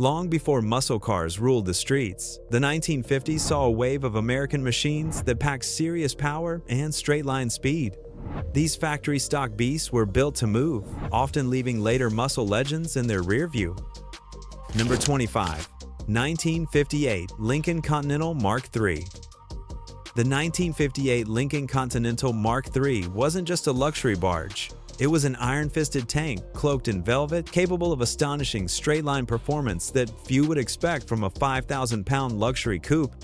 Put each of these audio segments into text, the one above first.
Long before muscle cars ruled the streets, the 1950s saw a wave of American machines that packed serious power and straight-line speed. These factory-stock beasts were built to move, often leaving later muscle legends in their rear view. Number 25. 1958 Lincoln Continental Mark III. The 1958 Lincoln Continental Mark III wasn't just a luxury barge. It was an iron-fisted tank cloaked in velvet, capable of astonishing straight-line performance that few would expect from a 5,000-pound luxury coupe.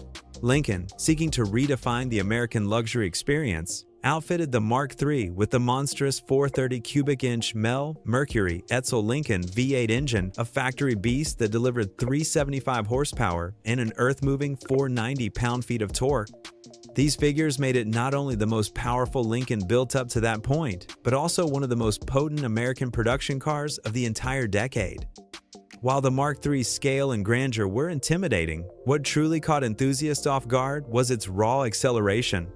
Lincoln, seeking to redefine the American luxury experience, outfitted the Mark III with the monstrous 430 cubic inch Mercury Etzel Lincoln V8 engine, a factory beast that delivered 375 horsepower and an earth-moving 490 pound-feet of torque. These figures made it not only the most powerful Lincoln built up to that point, but also one of the most potent American production cars of the entire decade. While the Mark III's scale and grandeur were intimidating, what truly caught enthusiasts off guard was its raw acceleration.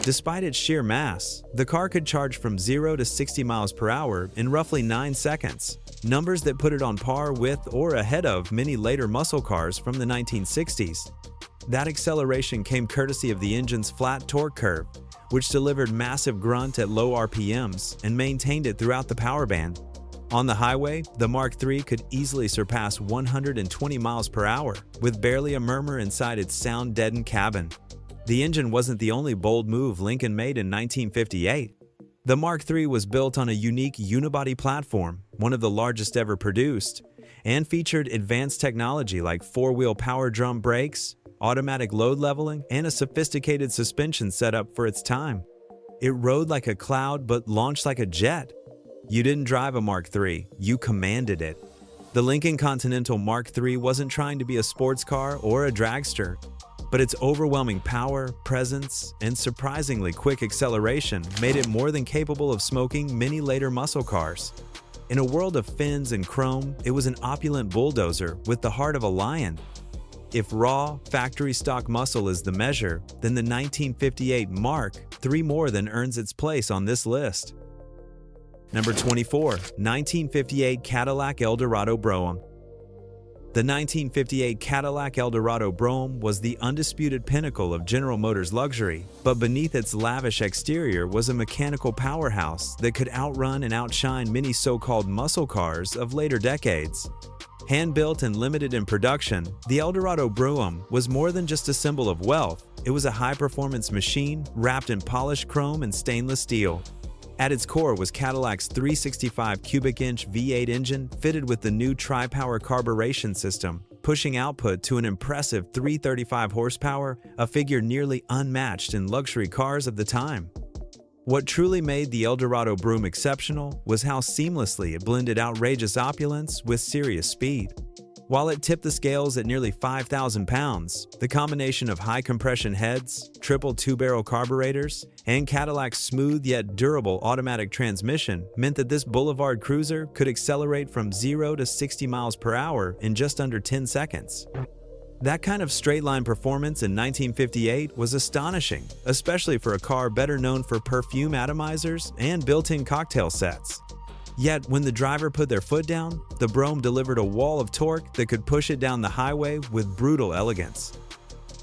Despite its sheer mass, the car could charge from 0 to 60 miles per hour in roughly 9 seconds, numbers that put it on par with or ahead of many later muscle cars from the 1960s. That acceleration came courtesy of the engine's flat torque curve, which delivered massive grunt at low RPMs and maintained it throughout the power band. On the highway, the Mark III could easily surpass 120 miles per hour, with barely a murmur inside its sound-deadened cabin. The engine wasn't the only bold move Lincoln made in 1958. The Mark III was built on a unique unibody platform, one of the largest ever produced, and featured advanced technology like four-wheel power drum brakes, automatic load leveling, and a sophisticated suspension setup for its time. It rode like a cloud but launched like a jet. You didn't drive a Mark III, you commanded it. The Lincoln Continental Mark III wasn't trying to be a sports car or a dragster, but its overwhelming power, presence, and surprisingly quick acceleration made it more than capable of smoking many later muscle cars. In a world of fins and chrome, it was an opulent bulldozer with the heart of a lion. If raw, factory-stock muscle is the measure, then the 1958 Mark III more than earns its place on this list. Number 24. 1958 Cadillac Eldorado Brougham. The 1958 Cadillac Eldorado Brougham was the undisputed pinnacle of General Motors luxury, but beneath its lavish exterior was a mechanical powerhouse that could outrun and outshine many so-called muscle cars of later decades. Hand-built and limited in production, the Eldorado Brougham was more than just a symbol of wealth. It was a high-performance machine wrapped in polished chrome and stainless steel. At its core was Cadillac's 365 cubic inch V8 engine fitted with the new tri-power carburation system, pushing output to an impressive 335 horsepower, a figure nearly unmatched in luxury cars of the time. What truly made the Eldorado Brougham exceptional was how seamlessly it blended outrageous opulence with serious speed. While it tipped the scales at nearly 5,000 pounds, the combination of high-compression heads, triple two-barrel carburetors, and Cadillac's smooth yet durable automatic transmission meant that this boulevard cruiser could accelerate from 0 to 60 miles per hour in just under 10 seconds. That kind of straight-line performance in 1958 was astonishing, especially for a car better known for perfume atomizers and built-in cocktail sets. Yet, when the driver put their foot down, the Brougham delivered a wall of torque that could push it down the highway with brutal elegance.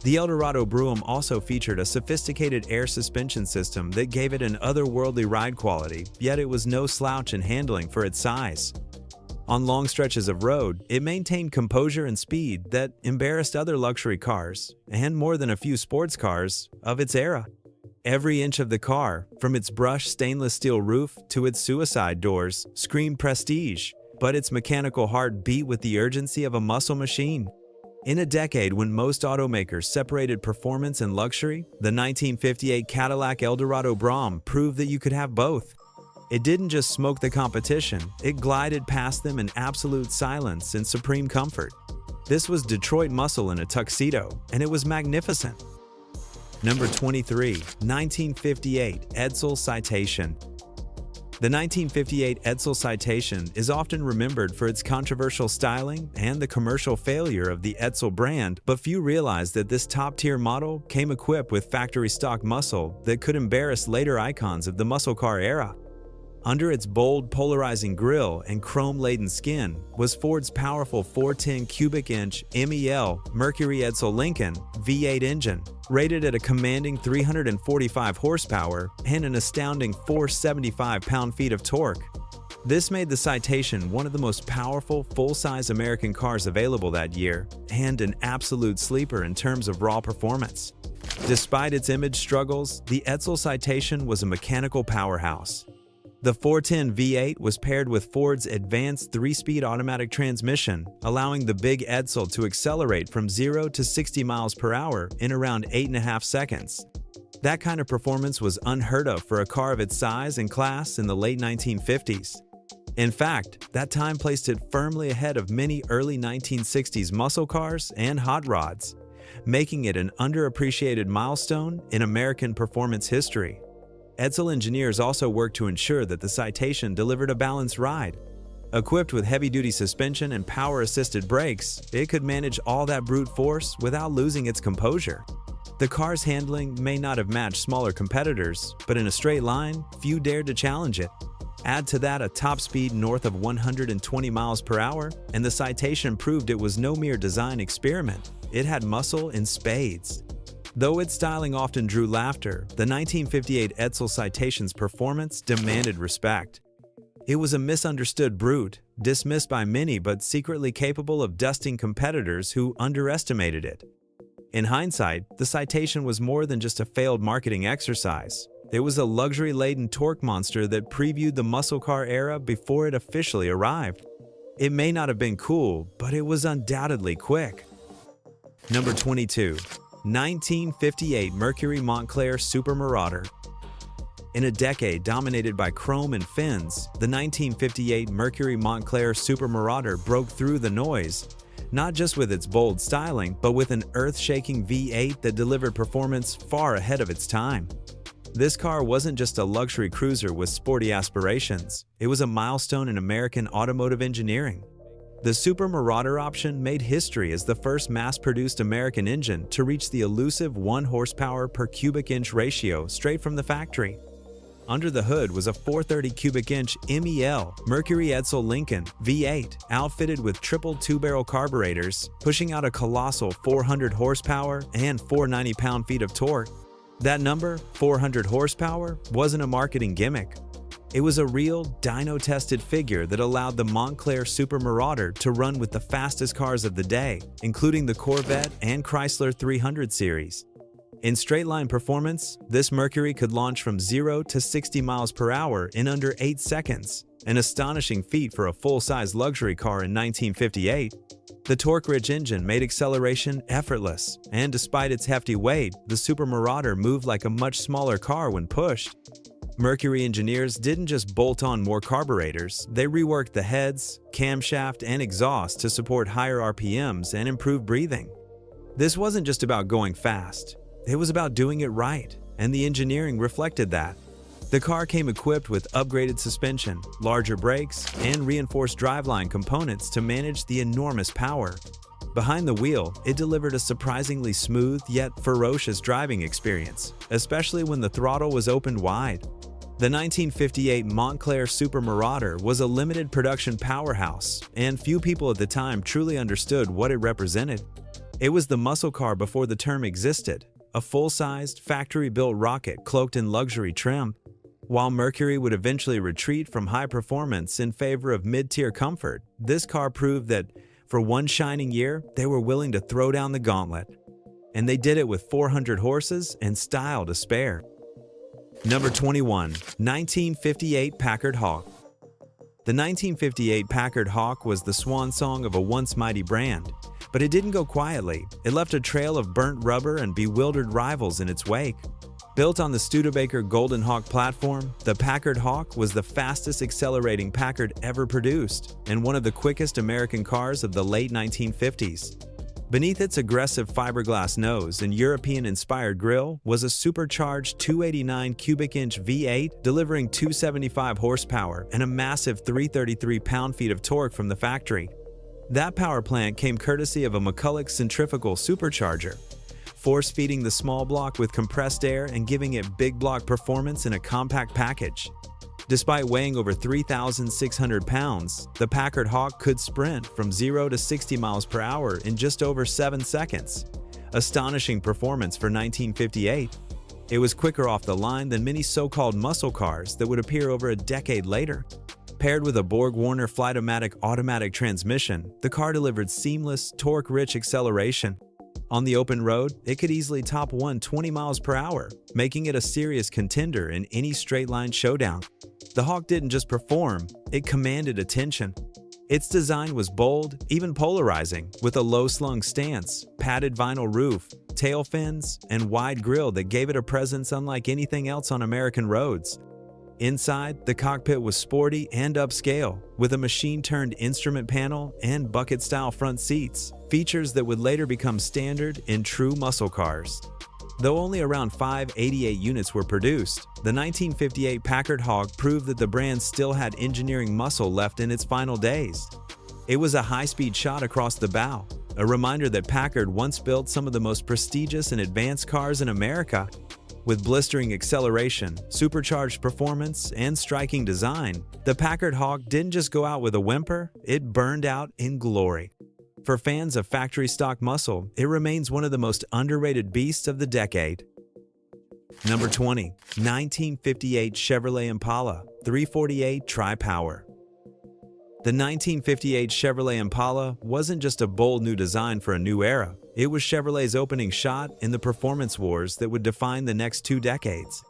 The Eldorado Brougham also featured a sophisticated air suspension system that gave it an otherworldly ride quality, yet it was no slouch in handling for its size. On long stretches of road, it maintained composure and speed that embarrassed other luxury cars, and more than a few sports cars, of its era. Every inch of the car, from its brushed stainless steel roof to its suicide doors, screamed prestige, but its mechanical heart beat with the urgency of a muscle machine. In a decade when most automakers separated performance and luxury, the 1958 Cadillac Eldorado Brougham proved that you could have both. It didn't just smoke the competition, it glided past them in absolute silence and supreme comfort. This was Detroit muscle in a tuxedo, and it was magnificent. Number 23. 1958 Edsel Citation. The 1958 Edsel Citation is often remembered for its controversial styling and the commercial failure of the Edsel brand, but few realize that this top-tier model came equipped with factory-stock muscle that could embarrass later icons of the muscle car era. Under its bold, polarizing grille and chrome-laden skin was Ford's powerful 410 cubic inch MEL Mercury Edsel Lincoln V8 engine, rated at a commanding 345 horsepower and an astounding 475 pound-feet of torque. This made the Citation one of the most powerful, full-size American cars available that year, and an absolute sleeper in terms of raw performance. Despite its image struggles, the Edsel Citation was a mechanical powerhouse. The 410 V8 was paired with Ford's advanced 3-speed automatic transmission, allowing the big Edsel to accelerate from 0 to 60 miles per hour in around 8.5 seconds. That kind of performance was unheard of for a car of its size and class in the late 1950s. In fact, that time placed it firmly ahead of many early 1960s muscle cars and hot rods, making it an underappreciated milestone in American performance history. Edsel engineers also worked to ensure that the Citation delivered a balanced ride. Equipped with heavy-duty suspension and power-assisted brakes, it could manage all that brute force without losing its composure. The car's handling may not have matched smaller competitors, but in a straight line, few dared to challenge it. Add to that a top speed north of 120 miles per hour, and the Citation proved it was no mere design experiment. It had muscle in spades. Though its styling often drew laughter, the 1958 Edsel Citation's performance demanded respect. It was a misunderstood brute, dismissed by many but secretly capable of dusting competitors who underestimated it. In hindsight, the Citation was more than just a failed marketing exercise. It was a luxury-laden torque monster that previewed the muscle car era before it officially arrived. It may not have been cool, but it was undoubtedly quick. Number 22. 1958 Mercury Montclair Super Marauder. In a decade dominated by chrome and fins, the 1958 Mercury Montclair Super Marauder broke through the noise, not just with its bold styling, but with an earth-shaking V8 that delivered performance far ahead of its time. This car wasn't just a luxury cruiser with sporty aspirations, it was a milestone in American automotive engineering. The Super Marauder option made history as the first mass-produced American engine to reach the elusive 1 horsepower per cubic inch ratio straight from the factory. Under the hood was a 430 cubic inch MEL Mercury Edsel Lincoln V8 outfitted with triple 2-barrel carburetors, pushing out a colossal 400 horsepower and 490 pound-feet of torque. That number, 400 horsepower, wasn't a marketing gimmick. It was a real, dyno-tested figure that allowed the Montclair Super Marauder to run with the fastest cars of the day, including the Corvette and Chrysler 300 series. In straight-line performance, this Mercury could launch from 0 to 60 miles per hour in under 8 seconds, an astonishing feat for a full-size luxury car in 1958. The torque-rich engine made acceleration effortless, and despite its hefty weight, the Super Marauder moved like a much smaller car when pushed. Mercury engineers didn't just bolt on more carburetors, they reworked the heads, camshaft, and exhaust to support higher RPMs and improve breathing. This wasn't just about going fast, it was about doing it right, and the engineering reflected that. The car came equipped with upgraded suspension, larger brakes, and reinforced driveline components to manage the enormous power. Behind the wheel, it delivered a surprisingly smooth yet ferocious driving experience, especially when the throttle was opened wide. The 1958 Montclair Super Marauder was a limited production powerhouse, and few people at the time truly understood what it represented. It was the muscle car before the term existed, a full-sized, factory-built rocket cloaked in luxury trim. While Mercury would eventually retreat from high performance in favor of mid-tier comfort, this car proved that for one shining year, they were willing to throw down the gauntlet. And they did it with 400 horses and style to spare. Number 21. 1958 Packard Hawk. The 1958 Packard Hawk was the swan song of a once mighty brand, but it didn't go quietly. It left a trail of burnt rubber and bewildered rivals in its wake. Built on the Studebaker Golden Hawk platform, the Packard Hawk was the fastest accelerating Packard ever produced and one of the quickest American cars of the late 1950s. Beneath its aggressive fiberglass nose and European-inspired grille was a supercharged 289 cubic inch V8 delivering 275 horsepower and a massive 333 pound-feet of torque from the factory. That power plant came courtesy of a McCulloch centrifugal supercharger, force-feeding the small block with compressed air and giving it big block performance in a compact package. Despite weighing over 3,600 pounds, the Packard Hawk could sprint from 0 to 60 miles per hour in just over 7 seconds. Astonishing performance for 1958. It was quicker off the line than many so-called muscle cars that would appear over a decade later. Paired with a Borg-Warner Flight-O-Matic automatic transmission, the car delivered seamless, torque-rich acceleration. On the open road, it could easily top 120 miles per hour, making it a serious contender in any straight-line showdown. The Hawk didn't just perform, it commanded attention. Its design was bold, even polarizing, with a low-slung stance, padded vinyl roof, tail fins, and wide grille that gave it a presence unlike anything else on American roads. Inside, the cockpit was sporty and upscale, with a machine-turned instrument panel and bucket-style front seats, features that would later become standard in true muscle cars. Though only around 588 units were produced, the 1958 Packard Hawk proved that the brand still had engineering muscle left in its final days. It was a high-speed shot across the bow, a reminder that Packard once built some of the most prestigious and advanced cars in America. With blistering acceleration, supercharged performance, and striking design, the Packard Hawk didn't just go out with a whimper, it burned out in glory. For fans of factory-stock muscle, it remains one of the most underrated beasts of the decade. Number 20. 1958 Chevrolet Impala 348 Tri-Power. The 1958 Chevrolet Impala wasn't just a bold new design for a new era, it was Chevrolet's opening shot in the performance wars that would define the next 2 decades.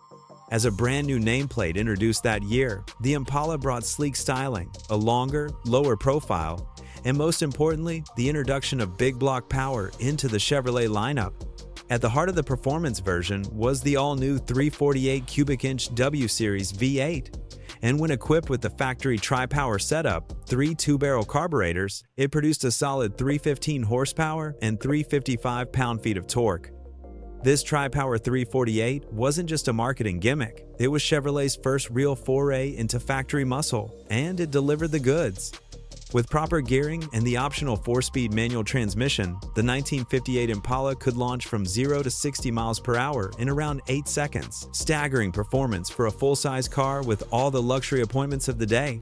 As a brand new nameplate introduced that year, the Impala brought sleek styling, a longer, lower profile, and most importantly, the introduction of big block power into the Chevrolet lineup. At the heart of the performance version was the all-new 348 cubic inch W Series V8. And when equipped with the factory tri-power setup, 3 two-barrel carburetors, it produced a solid 315 horsepower and 355 pound-feet of torque. This tri-power 348 wasn't just a marketing gimmick, it was Chevrolet's first real foray into factory muscle, and it delivered the goods. With proper gearing and the optional 4-speed manual transmission, the 1958 Impala could launch from 0 to 60 miles per hour in around 8 seconds, staggering performance for a full-size car with all the luxury appointments of the day.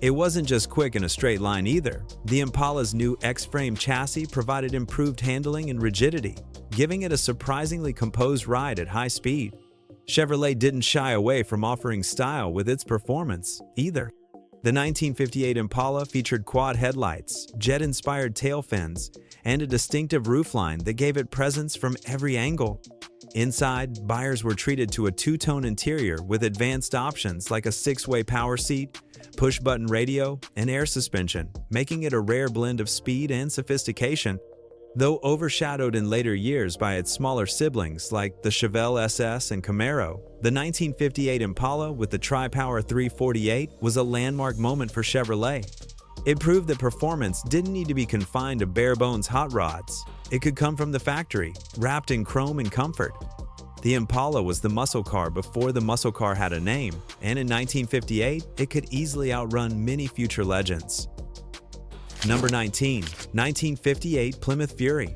It wasn't just quick in a straight line either. The Impala's new X-frame chassis provided improved handling and rigidity, giving it a surprisingly composed ride at high speed. Chevrolet didn't shy away from offering style with its performance, either. The 1958 Impala featured quad headlights, jet-inspired tail fins, and a distinctive roofline that gave it presence from every angle. Inside, buyers were treated to a 2-tone interior with advanced options like a 6-way power seat, push-button radio, and air suspension, making it a rare blend of speed and sophistication. Though overshadowed in later years by its smaller siblings like the Chevelle SS and Camaro, the 1958 Impala with the tri-power 348 was a landmark moment for Chevrolet. It proved that performance didn't need to be confined to bare-bones hot rods. It could come from the factory, wrapped in chrome and comfort. The Impala was the muscle car before the muscle car had a name, and in 1958, it could easily outrun many future legends. Number 19. 1958 Plymouth Fury.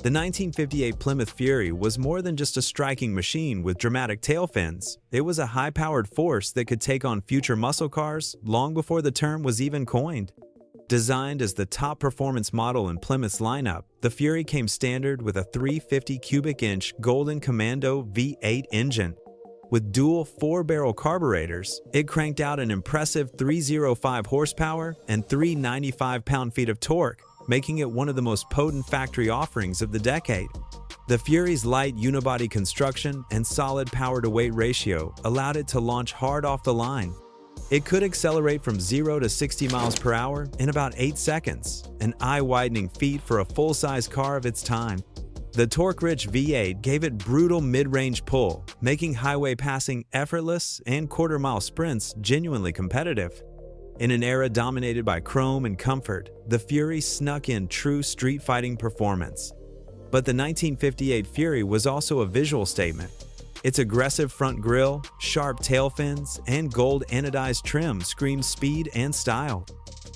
The 1958 Plymouth Fury was more than just a striking machine with dramatic tail fins. It was a high-powered force that could take on future muscle cars long before the term was even coined. Designed as the top performance model in Plymouth's lineup, the Fury came standard with a 350 cubic inch Golden Commando V8 engine. With dual 4-barrel carburetors, it cranked out an impressive 305 horsepower and 395 pound-feet of torque, making it one of the most potent factory offerings of the decade. The Fury's light unibody construction and solid power-to-weight ratio allowed it to launch hard off the line. It could accelerate from 0 to 60 miles per hour in about 8 seconds, an eye-widening feat for a full-size car of its time. The torque-rich V8 gave it brutal mid-range pull, making highway passing effortless and quarter-mile sprints genuinely competitive. In an era dominated by chrome and comfort, the Fury snuck in true street-fighting performance. But the 1958 Fury was also a visual statement. Its aggressive front grille, sharp tail fins, and gold anodized trim screamed speed and style.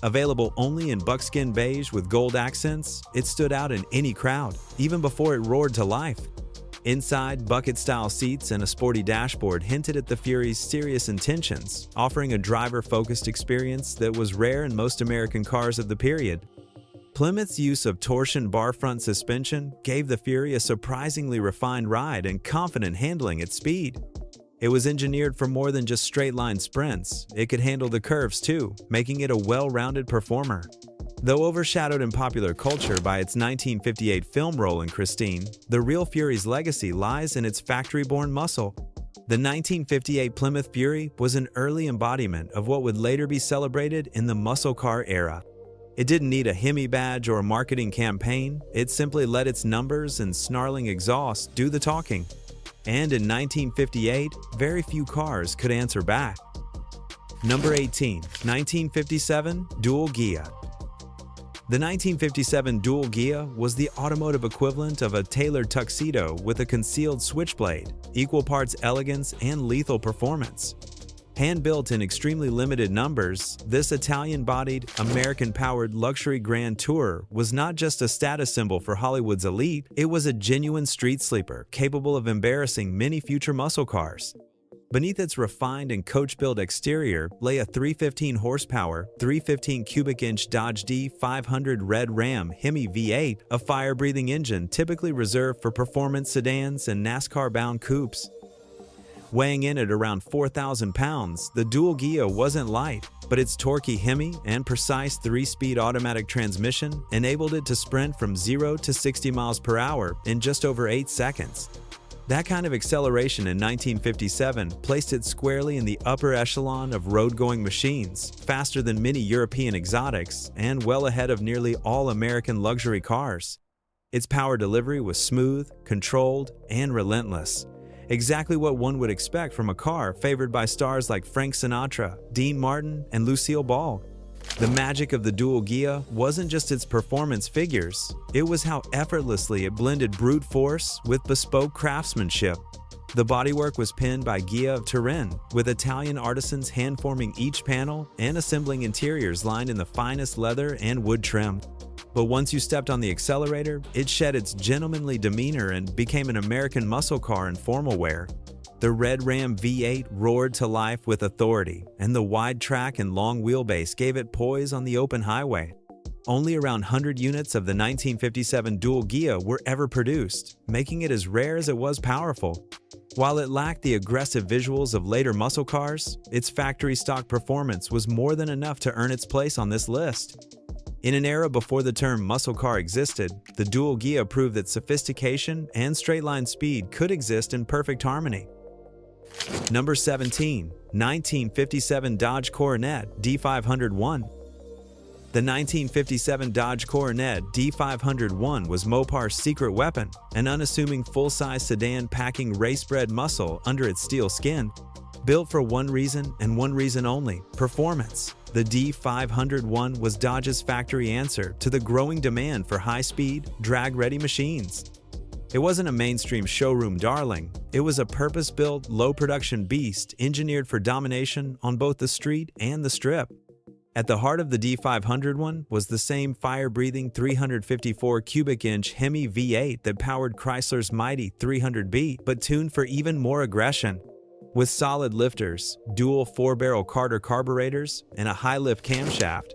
Available only in buckskin beige with gold accents, it stood out in any crowd, even before it roared to life. Inside, bucket-style seats and a sporty dashboard hinted at the Fury's serious intentions, offering a driver-focused experience that was rare in most American cars of the period. Plymouth's use of torsion bar front suspension gave the Fury a surprisingly refined ride and confident handling at speed. It was engineered for more than just straight-line sprints. It could handle the curves too, making it a well-rounded performer. Though overshadowed in popular culture by its 1958 film role in Christine, the real Fury's legacy lies in its factory-born muscle. The 1958 Plymouth Fury was an early embodiment of what would later be celebrated in the muscle car era. It didn't need a Hemi badge or a marketing campaign, it simply let its numbers and snarling exhaust do the talking. And in 1958, very few cars could answer back. Number 18. 1957 Dual Ghia. The 1957 Dual Ghia was the automotive equivalent of a tailored tuxedo with a concealed switchblade, equal parts elegance and lethal performance. Hand-built in extremely limited numbers, this Italian-bodied, American-powered luxury grand tourer was not just a status symbol for Hollywood's elite, it was a genuine street sleeper capable of embarrassing many future muscle cars. Beneath its refined and coach-built exterior lay a 315-horsepower, 315 cubic inch Dodge D500 Red Ram Hemi V8, a fire-breathing engine typically reserved for performance sedans and NASCAR-bound coupes. Weighing in at around 4,000 pounds, the Dual Ghia wasn't light, but its torquey Hemi and precise 3-speed automatic transmission enabled it to sprint from 0 to 60 miles per hour in just over 8 seconds. That kind of acceleration in 1957 placed it squarely in the upper echelon of road-going machines, faster than many European exotics, and well ahead of nearly all American luxury cars. Its power delivery was smooth, controlled, and relentless. Exactly what one would expect from a car favored by stars like Frank Sinatra, Dean Martin, and Lucille Ball. The magic of the Dual Ghia wasn't just its performance figures, it was how effortlessly it blended brute force with bespoke craftsmanship. The bodywork was pinned by Ghia of Turin, with Italian artisans hand-forming each panel and assembling interiors lined in the finest leather and wood trim. But once you stepped on the accelerator, it shed its gentlemanly demeanor and became an American muscle car in formal wear. The Red Ram V8 roared to life with authority, and the wide track and long wheelbase gave it poise on the open highway. Only around 100 units of the 1957 Dual Ghia were ever produced, making it as rare as it was powerful. While it lacked the aggressive visuals of later muscle cars, its factory-stock performance was more than enough to earn its place on this list. In an era before the term muscle car existed, the Dual Ghia proved that sophistication and straight-line speed could exist in perfect harmony. Number 17. 1957 Dodge Coronet D501. The 1957 Dodge Coronet D501 was Mopar's secret weapon, an unassuming full-size sedan packing race-bred muscle under its steel skin. Built for one reason and one reason only: performance. The D501 was Dodge's factory answer to the growing demand for high-speed, drag-ready machines. It wasn't a mainstream showroom darling, it was a purpose-built, low-production beast engineered for domination on both the street and the strip. At the heart of the D501 was the same fire-breathing 354 cubic inch Hemi V8 that powered Chrysler's mighty 300B, but tuned for even more aggression. With solid lifters, dual 4-barrel Carter carburetors, and a high-lift camshaft,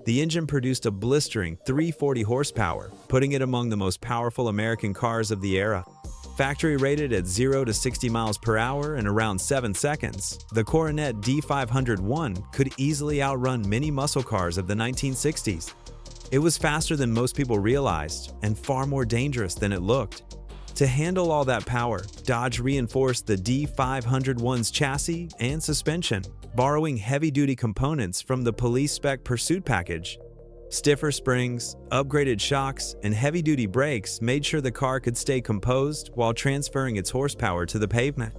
the engine produced a blistering 340 horsepower, putting it among the most powerful American cars of the era. Factory rated at 0 to 60 miles per hour in around 7 seconds, the Coronet D501 could easily outrun many muscle cars of the 1960s. It was faster than most people realized, and far more dangerous than it looked. To handle all that power, Dodge reinforced the D501's chassis and suspension, borrowing heavy-duty components from the police-spec Pursuit package. Stiffer springs, upgraded shocks, and heavy-duty brakes made sure the car could stay composed while transferring its horsepower to the pavement.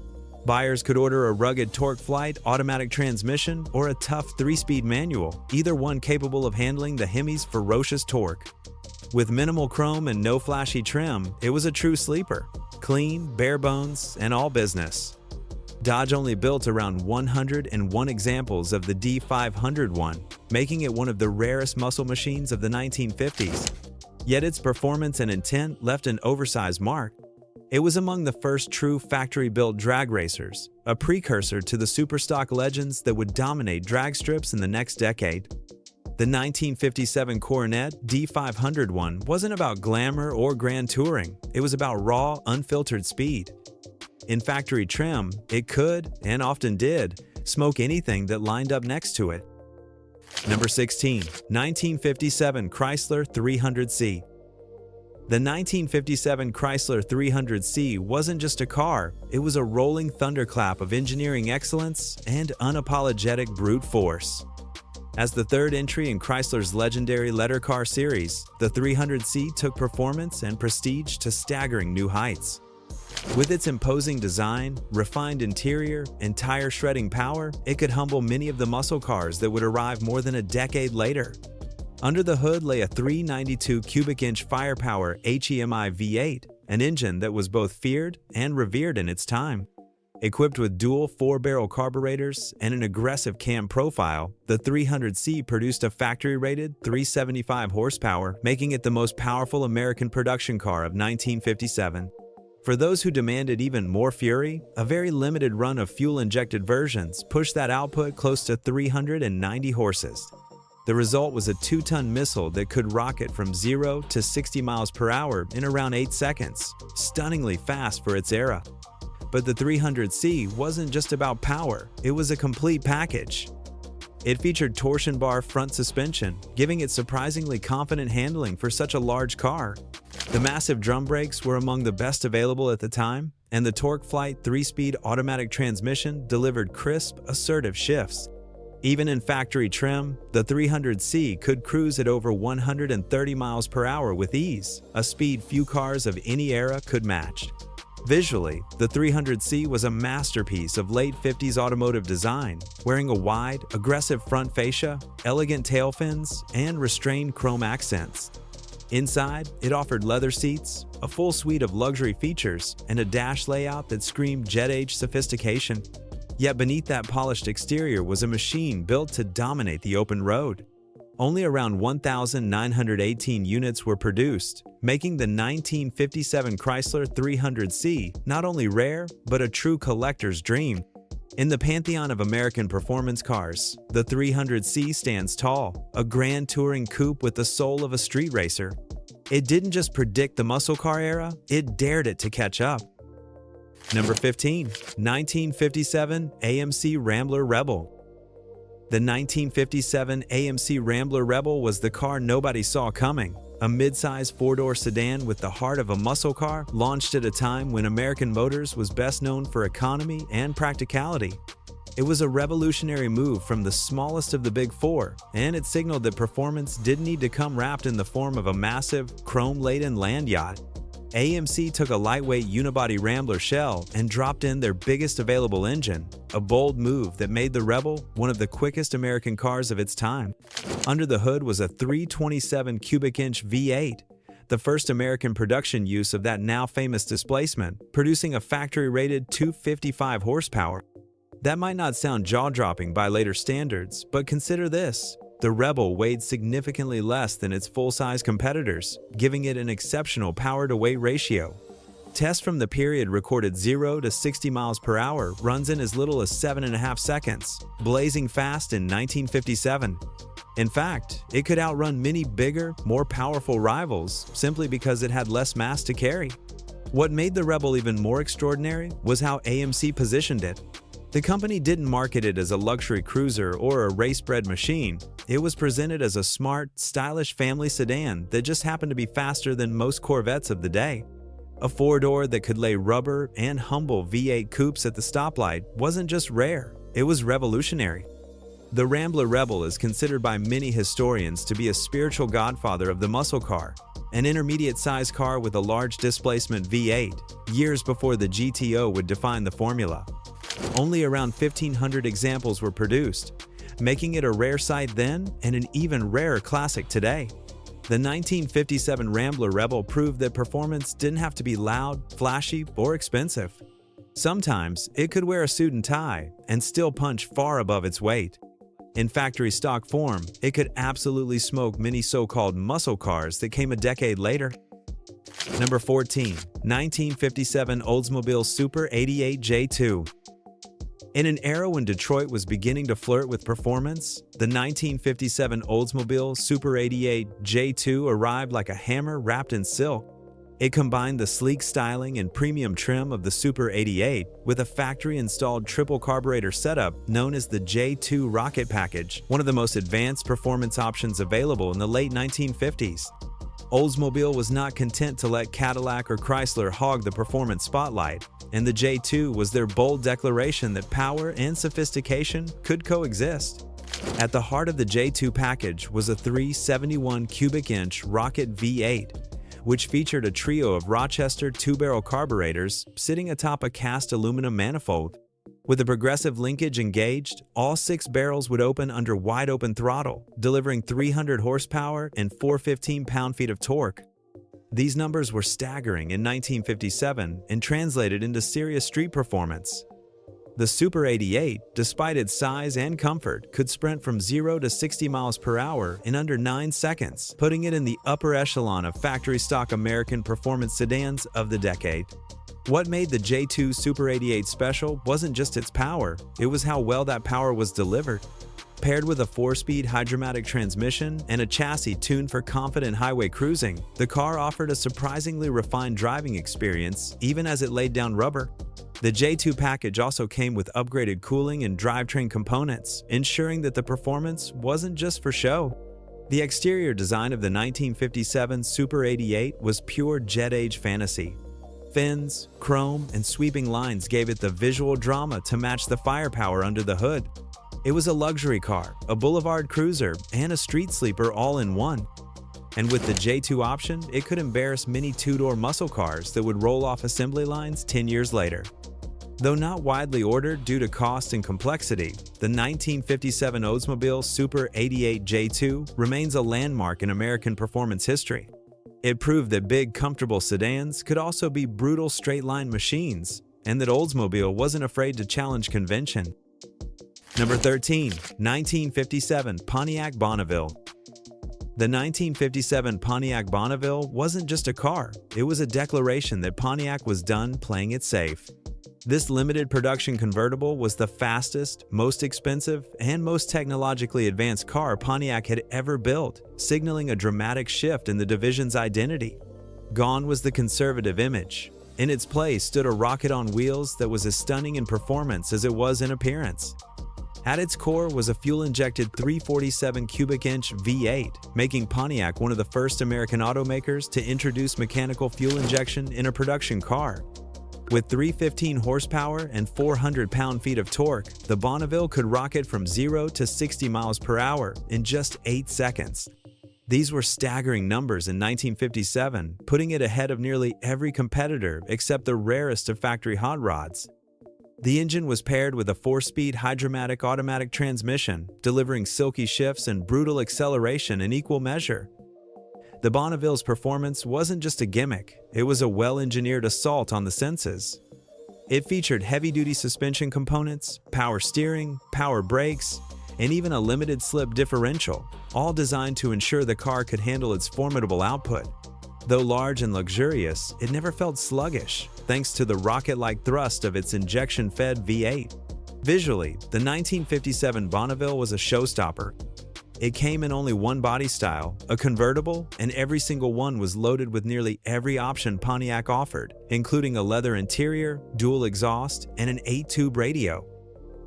Buyers could order a rugged torque flight automatic transmission or a tough 3-speed manual, either one capable of handling the Hemi's ferocious torque. With minimal chrome and no flashy trim, it was a true sleeper. Clean, bare bones, and all business. Dodge only built around 101 examples of the D501, making it one of the rarest muscle machines of the 1950s. Yet its performance and intent left an oversized mark. It was among the first true factory-built drag racers, a precursor to the superstock legends that would dominate drag strips in the next decade. The 1957 Coronet D501 wasn't about glamour or grand touring, it was about raw, unfiltered speed. In factory trim, it could, and often did, smoke anything that lined up next to it. Number 16. 1957 Chrysler 300C. The 1957 Chrysler 300C wasn't just a car, it was a rolling thunderclap of engineering excellence and unapologetic brute force. As the third entry in Chrysler's legendary letter car series, the 300C took performance and prestige to staggering new heights. With its imposing design, refined interior, and tire-shredding power, it could humble many of the muscle cars that would arrive more than a decade later. Under the hood lay a 392 cubic inch firepower HEMI V8, an engine that was both feared and revered in its time. Equipped with dual 4-barrel carburetors and an aggressive cam profile, the 300C produced a factory-rated 375 horsepower, making it the most powerful American production car of 1957. For those who demanded even more fury, a very limited run of fuel-injected versions pushed that output close to 390 horses. The result was a 2-ton missile that could rocket from 0 to 60 miles per hour in around 8 seconds, stunningly fast for its era. But the 300C wasn't just about power, it was a complete package. It featured torsion bar front suspension, giving it surprisingly confident handling for such a large car. The massive drum brakes were among the best available at the time, and the TorqueFlite 3-speed automatic transmission delivered crisp, assertive shifts. Even in factory trim, the 300C could cruise at over 130 miles per hour with ease, a speed few cars of any era could match. Visually, the 300C was a masterpiece of late 50s automotive design, wearing a wide, aggressive front fascia, elegant tail fins, and restrained chrome accents. Inside, it offered leather seats, a full suite of luxury features, and a dash layout that screamed jet-age sophistication. Yet beneath that polished exterior was a machine built to dominate the open road. Only around 1,918 units were produced, making the 1957 Chrysler 300C not only rare, but a true collector's dream. In the pantheon of American performance cars, the 300C stands tall, a grand touring coupe with the soul of a street racer. It didn't just predict the muscle car era, it dared it to catch up. Number 15. 1957 AMC Rambler Rebel. The 1957 AMC Rambler Rebel was the car nobody saw coming. A mid-size 4-door sedan with the heart of a muscle car, launched at a time when American Motors was best known for economy and practicality. It was a revolutionary move from the smallest of the Big Four, and it signaled that performance didn't need to come wrapped in the form of a massive, chrome-laden land yacht. AMC took a lightweight unibody Rambler shell and dropped in their biggest available engine, a bold move that made the Rebel one of the quickest American cars of its time. Under the hood was a 327 cubic inch V8, the first American production use of that now famous displacement, producing a factory-rated 255 horsepower. That might not sound jaw-dropping by later standards, but consider this. The Rebel weighed significantly less than its full-size competitors, giving it an exceptional power-to-weight ratio. Tests from the period recorded 0 to 60 miles per hour runs in as little as 7.5 seconds, blazing fast in 1957. In fact, it could outrun many bigger, more powerful rivals simply because it had less mass to carry. What made the Rebel even more extraordinary was how AMC positioned it. The company didn't market it as a luxury cruiser or a race-bred machine. It was presented as a smart, stylish family sedan that just happened to be faster than most Corvettes of the day. A 4-door that could lay rubber and humble V8 coupes at the stoplight wasn't just rare, it was revolutionary. The Rambler Rebel is considered by many historians to be a spiritual godfather of the muscle car, an intermediate-sized car with a large displacement V8, years before the GTO would define the formula. Only around 1,500 examples were produced, making it a rare sight then and an even rarer classic today. The 1957 Rambler Rebel proved that performance didn't have to be loud, flashy, or expensive. Sometimes it could wear a suit and tie and still punch far above its weight. In factory stock form, it could absolutely smoke many so-called muscle cars that came a decade later. Number 14. 1957 Oldsmobile Super 88 J2. In an era when Detroit was beginning to flirt with performance, the 1957 Oldsmobile Super 88 J2 arrived like a hammer wrapped in silk. It combined the sleek styling and premium trim of the Super 88 with a factory-installed triple carburetor setup known as the J2 Rocket Package, one of the most advanced performance options available in the late 1950s. Oldsmobile was not content to let Cadillac or Chrysler hog the performance spotlight, and the J2 was their bold declaration that power and sophistication could coexist. At the heart of the J2 package was a 371 cubic inch Rocket V8, which featured a trio of Rochester two-barrel carburetors sitting atop a cast aluminum manifold. With the progressive linkage engaged, all 6 barrels would open under wide-open throttle, delivering 300 horsepower and 415 pound-feet of torque. These numbers were staggering in 1957 and translated into serious street performance. The Super 88, despite its size and comfort, could sprint from 0 to 60 miles per hour in under 9 seconds, putting it in the upper echelon of factory-stock American performance sedans of the decade. What made the J2 Super 88 special wasn't just its power, it was how well that power was delivered. Paired with a 4-speed hydromatic transmission and a chassis tuned for confident highway cruising, the car offered a surprisingly refined driving experience even as it laid down rubber. The J2 package also came with upgraded cooling and drivetrain components, ensuring that the performance wasn't just for show. The exterior design of the 1957 Super 88 was pure jet-age fantasy. Fins, chrome, and sweeping lines gave it the visual drama to match the firepower under the hood. It was a luxury car, a boulevard cruiser, and a street sleeper all in one. And with the J2 option, it could embarrass many two-door muscle cars that would roll off assembly lines 10 years later. Though not widely ordered due to cost and complexity, the 1957 Oldsmobile Super 88 J2 remains a landmark in American performance history. It proved that big, comfortable sedans could also be brutal straight-line machines, and that Oldsmobile wasn't afraid to challenge convention. Number 13. 1957 Pontiac Bonneville. The 1957 Pontiac Bonneville wasn't just a car, it was a declaration that Pontiac was done playing it safe. This limited production convertible was the fastest, most expensive, and most technologically advanced car Pontiac had ever built, signaling a dramatic shift in the division's identity. Gone was the conservative image. In its place stood a rocket on wheels that was as stunning in performance as it was in appearance. At its core was a fuel-injected 347 cubic inch V8, making Pontiac one of the first American automakers to introduce mechanical fuel injection in a production car. With 315 horsepower and 400 pound-feet of torque, the Bonneville could rocket from 0 to 60 miles per hour in just 8 seconds. These were staggering numbers in 1957, putting it ahead of nearly every competitor except the rarest of factory hot rods. The engine was paired with a 4-speed hydromatic automatic transmission, delivering silky shifts and brutal acceleration in equal measure. The Bonneville's performance wasn't just a gimmick, it was a well-engineered assault on the senses. It featured heavy-duty suspension components, power steering, power brakes, and even a limited-slip differential, all designed to ensure the car could handle its formidable output. Though large and luxurious, it never felt sluggish, thanks to the rocket-like thrust of its injection-fed V8. Visually, the 1957 Bonneville was a showstopper. It came in only one body style, a convertible, and every single one was loaded with nearly every option Pontiac offered, including a leather interior, dual exhaust, and an 8-tube radio.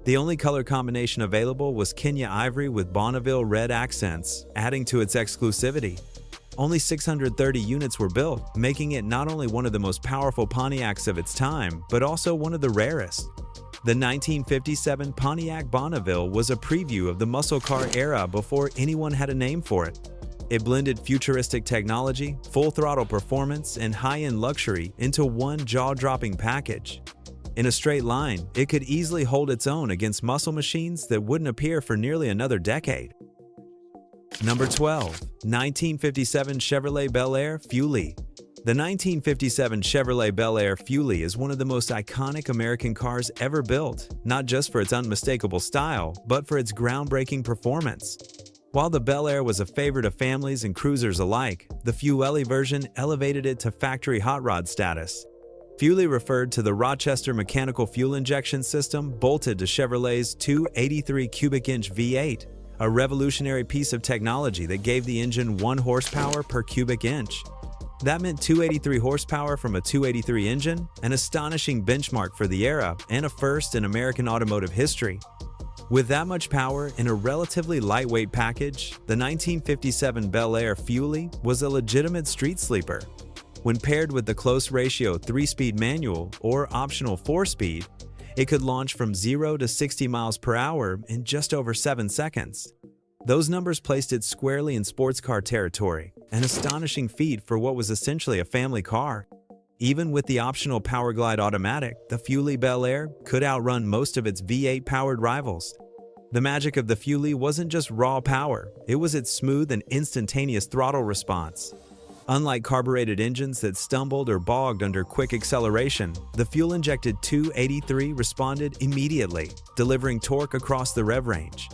The only color combination available was Kenya ivory with Bonneville red accents, adding to its exclusivity. Only 630 units were built, making it not only one of the most powerful Pontiacs of its time, but also one of the rarest. The 1957 Pontiac Bonneville was a preview of the muscle car era before anyone had a name for it. It blended futuristic technology, full-throttle performance, and high-end luxury into one jaw-dropping package. In a straight line, it could easily hold its own against muscle machines that wouldn't appear for nearly another decade. Number 12. 1957 Chevrolet Bel Air Fuelie. The 1957 Chevrolet Bel Air Fuelie is one of the most iconic American cars ever built, not just for its unmistakable style, but for its groundbreaking performance. While the Bel Air was a favorite of families and cruisers alike, the Fueli version elevated it to factory hot rod status. Fueli referred to the Rochester mechanical fuel injection system bolted to Chevrolet's 283 cubic inch V8, a revolutionary piece of technology that gave the engine 1 horsepower per cubic inch. That meant 283 horsepower from a 283 engine, an astonishing benchmark for the era and a first in American automotive history. With that much power in a relatively lightweight package, the 1957 Bel Air Fueli was a legitimate street sleeper. When paired with the close ratio 3-speed manual or optional 4-speed, it could launch from 0 to 60 miles per hour in just over 7 seconds. Those numbers placed it squarely in sports car territory, an astonishing feat for what was essentially a family car. Even with the optional Powerglide automatic, the Fueli Bel Air could outrun most of its V8-powered rivals. The magic of the Fueli wasn't just raw power, it was its smooth and instantaneous throttle response. Unlike carbureted engines that stumbled or bogged under quick acceleration, the fuel-injected 283 responded immediately, delivering torque across the rev range.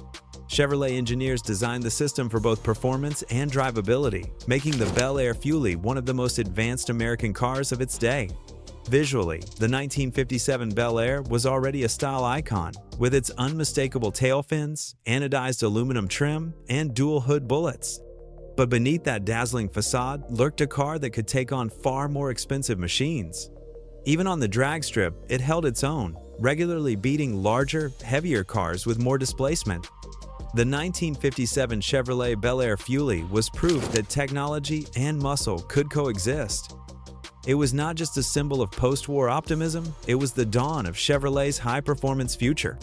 Chevrolet engineers designed the system for both performance and drivability, making the Bel Air Fueli one of the most advanced American cars of its day. Visually, the 1957 Bel Air was already a style icon, with its unmistakable tail fins, anodized aluminum trim, and dual hood bullets. But beneath that dazzling facade lurked a car that could take on far more expensive machines. Even on the drag strip, it held its own, regularly beating larger, heavier cars with more displacement. The 1957 Chevrolet Bel Air Fueli was proof that technology and muscle could coexist. It was not just a symbol of post-war optimism, it was the dawn of Chevrolet's high-performance future.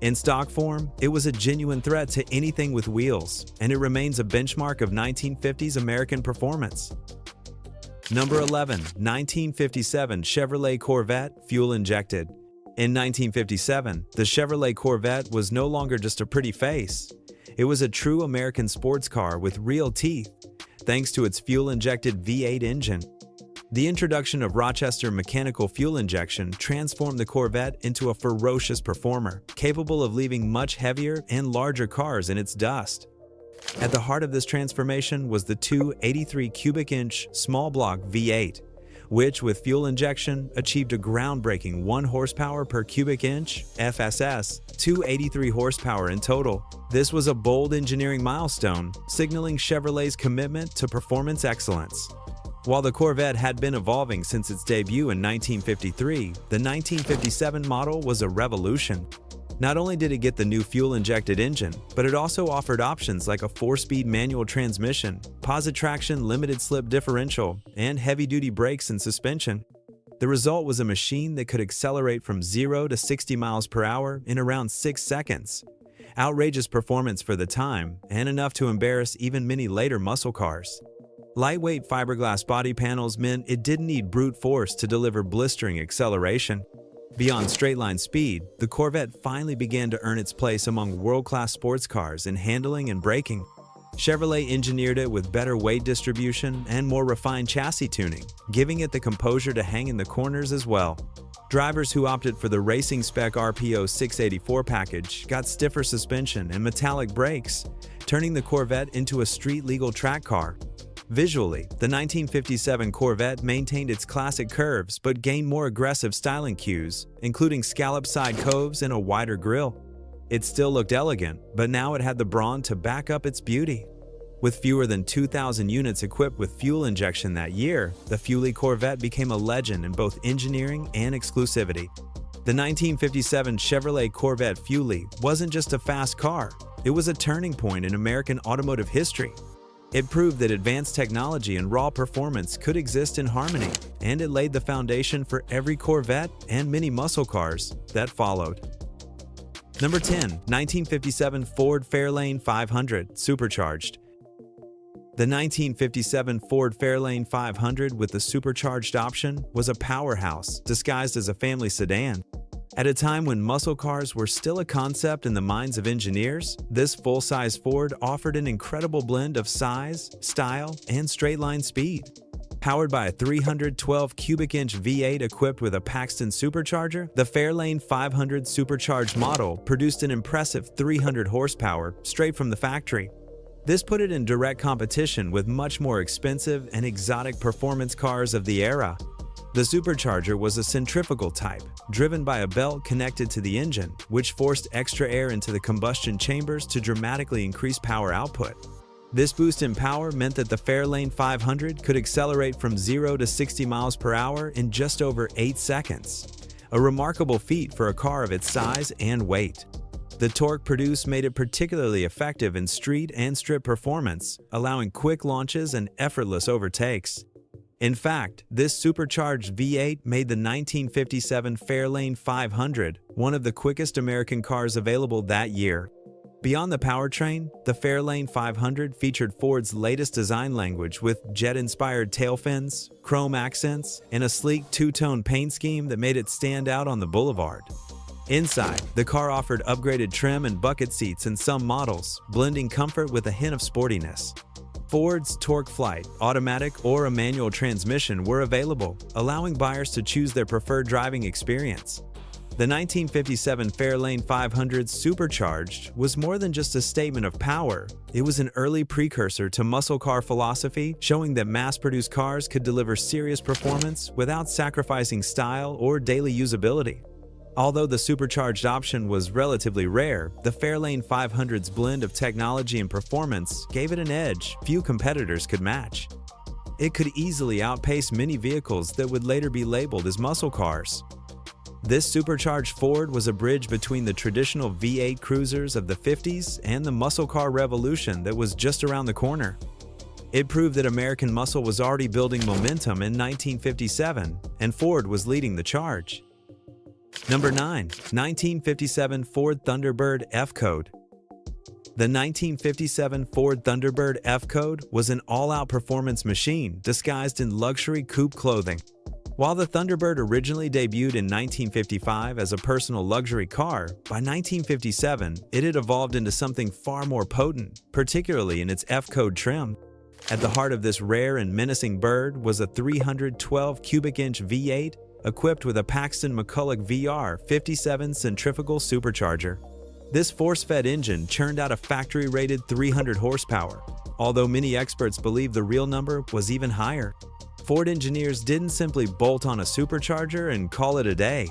In stock form, it was a genuine threat to anything with wheels, and it remains a benchmark of 1950s American performance. Number 11. 1957 Chevrolet Corvette fuel-injected. In 1957, the Chevrolet Corvette was no longer just a pretty face. It was a true American sports car with real teeth, thanks to its fuel-injected V8 engine. The introduction of Rochester mechanical fuel injection transformed the Corvette into a ferocious performer, capable of leaving much heavier and larger cars in its dust. At the heart of this transformation was the 283 cubic inch small block V8, which, with fuel injection, achieved a groundbreaking 1 horsepower per cubic inch (FSS), 283 horsepower in total. This was a bold engineering milestone, signaling Chevrolet's commitment to performance excellence. While the Corvette had been evolving since its debut in 1953, the 1957 model was a revolution. Not only did it get the new fuel-injected engine, but it also offered options like a 4-speed manual transmission, positive traction limited-slip differential, and heavy-duty brakes and suspension. The result was a machine that could accelerate from 0 to 60 miles per hour in around 6 seconds. Outrageous performance for the time, and enough to embarrass even many later muscle cars. Lightweight fiberglass body panels meant it didn't need brute force to deliver blistering acceleration. Beyond straight-line speed, the Corvette finally began to earn its place among world-class sports cars in handling and braking. Chevrolet engineered it with better weight distribution and more refined chassis tuning, giving it the composure to hang in the corners as well. Drivers who opted for the racing spec RPO 684 package got stiffer suspension and metallic brakes, turning the Corvette into a street-legal track car. Visually, the 1957 Corvette maintained its classic curves but gained more aggressive styling cues, including scallop side coves and a wider grille. It still looked elegant, but now it had the brawn to back up its beauty. With fewer than 2,000 units equipped with fuel injection that year, the Fueli Corvette became a legend in both engineering and exclusivity. The 1957 Chevrolet Corvette Fueli wasn't just a fast car, it was a turning point in American automotive history. It proved that advanced technology and raw performance could exist in harmony, and it laid the foundation for every Corvette and many muscle cars that followed. Number 10. 1957 Ford Fairlane 500 Supercharged. The 1957 Ford Fairlane 500 with the supercharged option was a powerhouse disguised as a family sedan. At a time when muscle cars were still a concept in the minds of engineers, this full-size Ford offered an incredible blend of size, style, and straight-line speed. Powered by a 312 cubic inch V8 equipped with a Paxton supercharger, the Fairlane 500 supercharged model produced an impressive 300 horsepower straight from the factory. This put it in direct competition with much more expensive and exotic performance cars of the era. The supercharger was a centrifugal type, driven by a belt connected to the engine, which forced extra air into the combustion chambers to dramatically increase power output. This boost in power meant that the Fairlane 500 could accelerate from 0 to 60 miles per hour in just over 8 seconds, a remarkable feat for a car of its size and weight. The torque produced made it particularly effective in street and strip performance, allowing quick launches and effortless overtakes. In fact, this supercharged V8 made the 1957 Fairlane 500 one of the quickest American cars available that year. Beyond the powertrain, the Fairlane 500 featured Ford's latest design language with jet-inspired tail fins, chrome accents, and a sleek two-tone paint scheme that made it stand out on the boulevard. Inside, the car offered upgraded trim and bucket seats in some models, blending comfort with a hint of sportiness. Ford's TorqueFlite, automatic or a manual transmission were available, allowing buyers to choose their preferred driving experience. The 1957 Fairlane 500 Supercharged was more than just a statement of power. It was an early precursor to muscle car philosophy, showing that mass-produced cars could deliver serious performance without sacrificing style or daily usability. Although the supercharged option was relatively rare, the Fairlane 500's blend of technology and performance gave it an edge few competitors could match. It could easily outpace many vehicles that would later be labeled as muscle cars. This supercharged Ford was a bridge between the traditional V8 cruisers of the 50s and the muscle car revolution that was just around the corner. It proved that American muscle was already building momentum in 1957, and Ford was leading the charge. Number 9. 1957 Ford Thunderbird F-Code. The 1957 Ford Thunderbird F-Code was an all-out performance machine disguised in luxury coupe clothing. While the Thunderbird originally debuted in 1955 as a personal luxury car, by 1957 it had evolved into something far more potent, particularly in its F-Code trim. At the heart of this rare and menacing bird was a 312 cubic inch V8 equipped with a Paxton McCulloch VR57 centrifugal supercharger. This force-fed engine churned out a factory-rated 300 horsepower, although many experts believe the real number was even higher. Ford engineers didn't simply bolt on a supercharger and call it a day.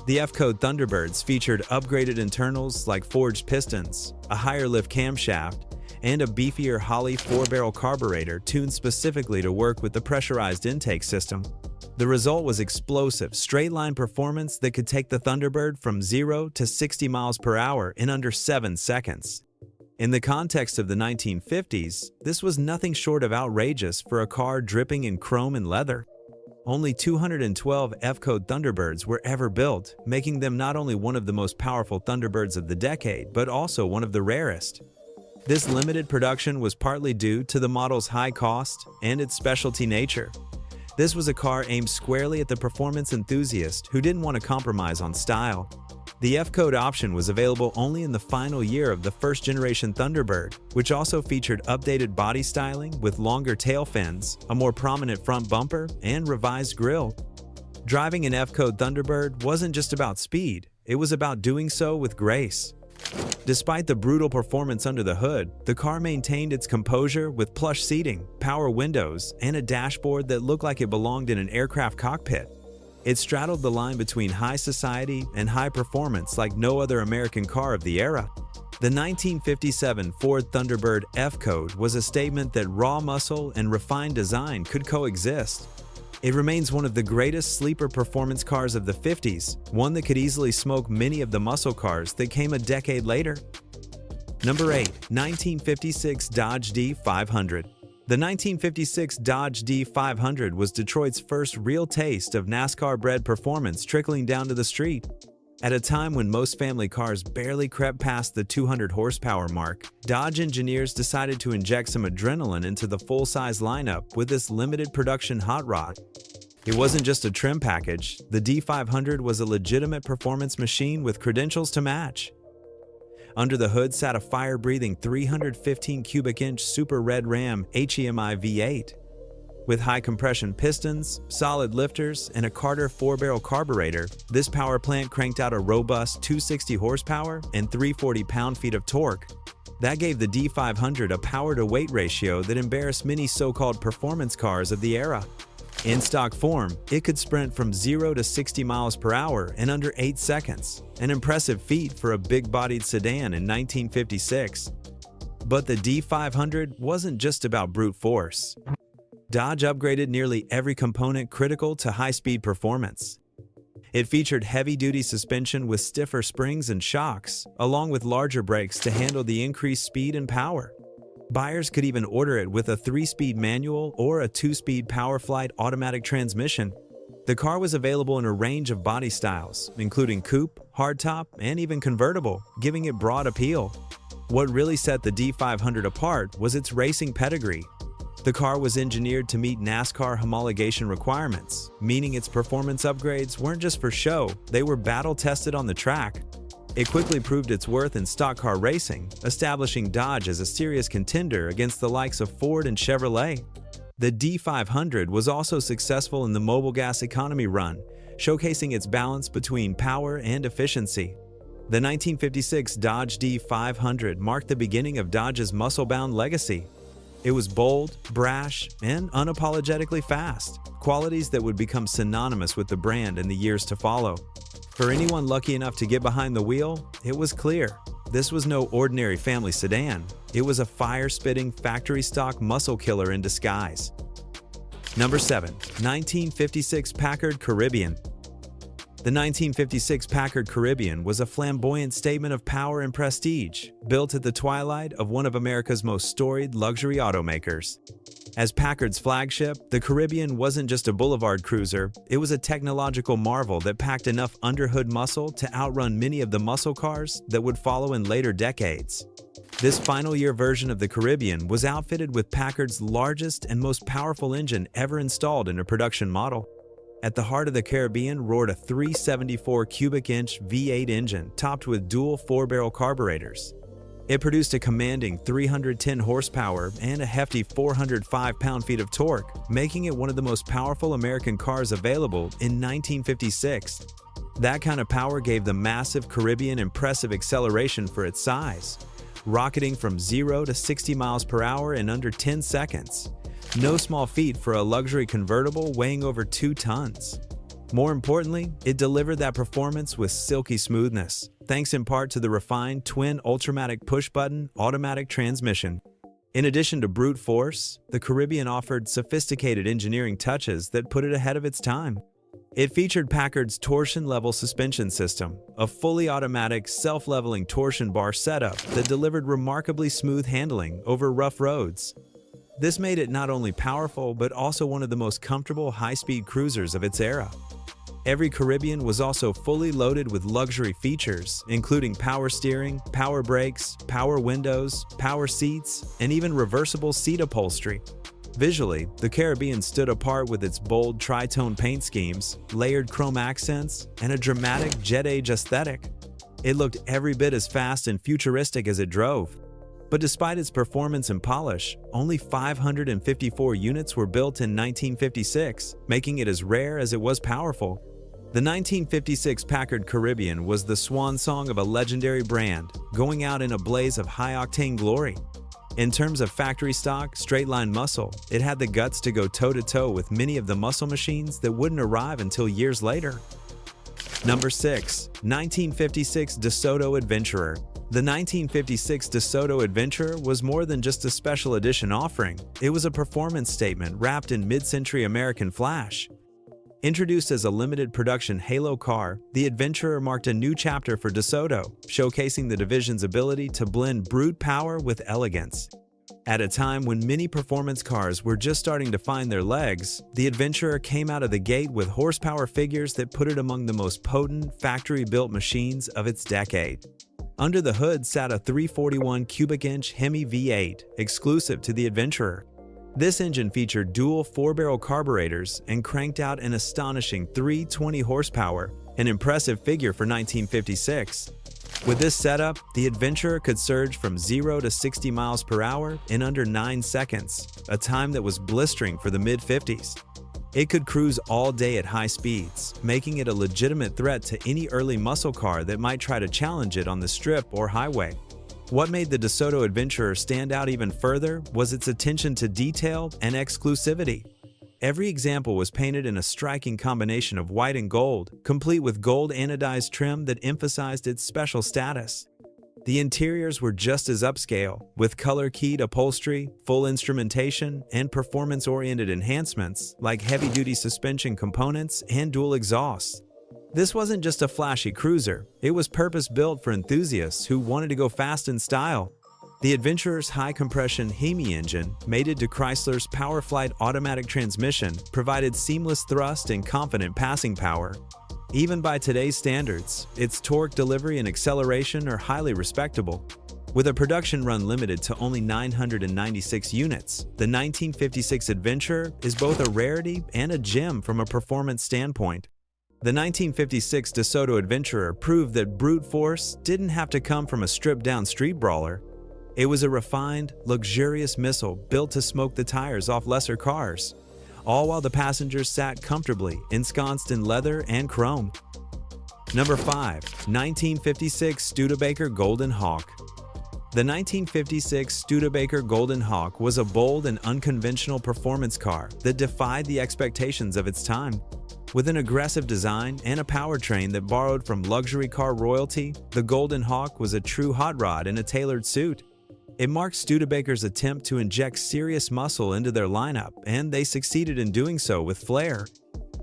The F-Code Thunderbirds featured upgraded internals like forged pistons, a higher lift camshaft, and a beefier Holley 4-barrel carburetor tuned specifically to work with the pressurized intake system. The result was explosive, straight-line performance that could take the Thunderbird from 0 to 60 miles per hour in under 7 seconds. In the context of the 1950s, this was nothing short of outrageous for a car dripping in chrome and leather. Only 212 F-Code Thunderbirds were ever built, making them not only one of the most powerful Thunderbirds of the decade, but also one of the rarest. This limited production was partly due to the model's high cost and its specialty nature. This was a car aimed squarely at the performance enthusiast who didn't want to compromise on style. The F-Code option was available only in the final year of the first-generation Thunderbird, which also featured updated body styling with longer tail fins, a more prominent front bumper, and revised grille. Driving an F-Code Thunderbird wasn't just about speed, it was about doing so with grace. Despite the brutal performance under the hood, the car maintained its composure with plush seating, power windows, and a dashboard that looked like it belonged in an aircraft cockpit. It straddled the line between high society and high performance like no other American car of the era. The 1957 Ford Thunderbird F-Code was a statement that raw muscle and refined design could coexist. It remains one of the greatest sleeper performance cars of the 50s, one that could easily smoke many of the muscle cars that came a decade later. Number 8. 1956 Dodge D500. The 1956 Dodge D500 was Detroit's first real taste of NASCAR-bred performance trickling down to the street. At a time when most family cars barely crept past the 200 horsepower mark, Dodge engineers decided to inject some adrenaline into the full-size lineup with this limited production hot rod. It wasn't just a trim package, the D500 was a legitimate performance machine with credentials to match. Under the hood sat a fire-breathing 315 cubic inch Super Red Ram HEMI V8. With high-compression pistons, solid lifters, and a Carter 4-barrel carburetor, this power plant cranked out a robust 260 horsepower and 340 pound-feet of torque. That gave the D500 a power-to-weight ratio that embarrassed many so-called performance cars of the era. In stock form, it could sprint from 0 to 60 miles per hour in under 8 seconds, an impressive feat for a big-bodied sedan in 1956. But the D500 wasn't just about brute force. Dodge upgraded nearly every component critical to high-speed performance. It featured heavy-duty suspension with stiffer springs and shocks, along with larger brakes to handle the increased speed and power. Buyers could even order it with a 3-speed manual or a 2-speed PowerFlight automatic transmission. The car was available in a range of body styles, including coupe, hardtop, and even convertible, giving it broad appeal. What really set the D500 apart was its racing pedigree. The car was engineered to meet NASCAR homologation requirements, meaning its performance upgrades weren't just for show, they were battle-tested on the track. It quickly proved its worth in stock car racing, establishing Dodge as a serious contender against the likes of Ford and Chevrolet. The D500 was also successful in the mobile gas economy run, showcasing its balance between power and efficiency. The 1956 Dodge D500 marked the beginning of Dodge's muscle-bound legacy. It was bold, brash, and unapologetically fast, qualities that would become synonymous with the brand in the years to follow. For anyone lucky enough to get behind the wheel, it was clear. This was no ordinary family sedan. It was a fire-spitting, factory-stock muscle killer in disguise. Number 7. 1956 Packard Caribbean. The 1956 Packard Caribbean was a flamboyant statement of power and prestige, built at the twilight of one of America's most storied luxury automakers. As Packard's flagship, the Caribbean wasn't just a boulevard cruiser, it was a technological marvel that packed enough underhood muscle to outrun many of the muscle cars that would follow in later decades. This final year version of the Caribbean was outfitted with Packard's largest and most powerful engine ever installed in a production model. At the heart of the Caribbean roared a 374 cubic inch V8 engine topped with dual 4-barrel carburetors. It produced a commanding 310 horsepower and a hefty 405 pound-feet of torque, making it one of the most powerful American cars available in 1956. That kind of power gave the massive Caribbean impressive acceleration for its size, rocketing from 0 to 60 miles per hour in under 10 seconds. No small feat for a luxury convertible weighing over 2 tons. More importantly, it delivered that performance with silky smoothness, thanks in part to the refined twin Ultramatic push-button automatic transmission. In addition to brute force, the Caribbean offered sophisticated engineering touches that put it ahead of its time. It featured Packard's torsion-level suspension system, a fully automatic, self-leveling torsion bar setup that delivered remarkably smooth handling over rough roads. This made it not only powerful but also one of the most comfortable high-speed cruisers of its era. Every Caribbean was also fully loaded with luxury features, including power steering, power brakes, power windows, power seats, and even reversible seat upholstery. Visually, the Caribbean stood apart with its bold tri-tone paint schemes, layered chrome accents, and a dramatic jet-age aesthetic. It looked every bit as fast and futuristic as it drove. But despite its performance and polish, only 554 units were built in 1956, making it as rare as it was powerful. The 1956 Packard Caribbean was the swan song of a legendary brand, going out in a blaze of high-octane glory. In terms of factory stock, straight-line muscle, it had the guts to go toe-to-toe with many of the muscle machines that wouldn't arrive until years later. Number 6. 1956 DeSoto Adventurer. The 1956 DeSoto Adventurer was more than just a special edition offering. It was a performance statement wrapped in mid-century American flash. Introduced as a limited production halo car, the Adventurer marked a new chapter for DeSoto, showcasing the division's ability to blend brute power with elegance. At a time when many performance cars were just starting to find their legs, the Adventurer came out of the gate with horsepower figures that put it among the most potent, factory-built machines of its decade. Under the hood sat a 341 cubic inch Hemi V8, exclusive to the Adventurer. This engine featured dual 4-barrel carburetors and cranked out an astonishing 320 horsepower, an impressive figure for 1956. With this setup, the Adventurer could surge from 0 to 60 miles per hour in under 9 seconds, a time that was blistering for the mid-50s. It could cruise all day at high speeds, making it a legitimate threat to any early muscle car that might try to challenge it on the strip or highway. What made the DeSoto Adventurer stand out even further was its attention to detail and exclusivity. Every example was painted in a striking combination of white and gold, complete with gold anodized trim that emphasized its special status. The interiors were just as upscale, with color-keyed upholstery, full instrumentation, and performance-oriented enhancements like heavy-duty suspension components and dual exhausts. This wasn't just a flashy cruiser, it was purpose-built for enthusiasts who wanted to go fast in style. The Adventurer's high-compression Hemi engine, mated to Chrysler's PowerFlight automatic transmission, provided seamless thrust and confident passing power. Even by today's standards, its torque delivery and acceleration are highly respectable. With a production run limited to only 996 units, the 1956 Adventurer is both a rarity and a gem from a performance standpoint. The 1956 DeSoto Adventurer proved that brute force didn't have to come from a stripped-down street brawler. It was a refined, luxurious missile built to smoke the tires off lesser cars, all while the passengers sat comfortably, ensconced in leather and chrome. Number 5. 1956 Studebaker Golden Hawk. The 1956 Studebaker Golden Hawk was a bold and unconventional performance car that defied the expectations of its time. With an aggressive design and a powertrain that borrowed from luxury car royalty, the Golden Hawk was a true hot rod in a tailored suit. It marked Studebaker's attempt to inject serious muscle into their lineup, and they succeeded in doing so with flair.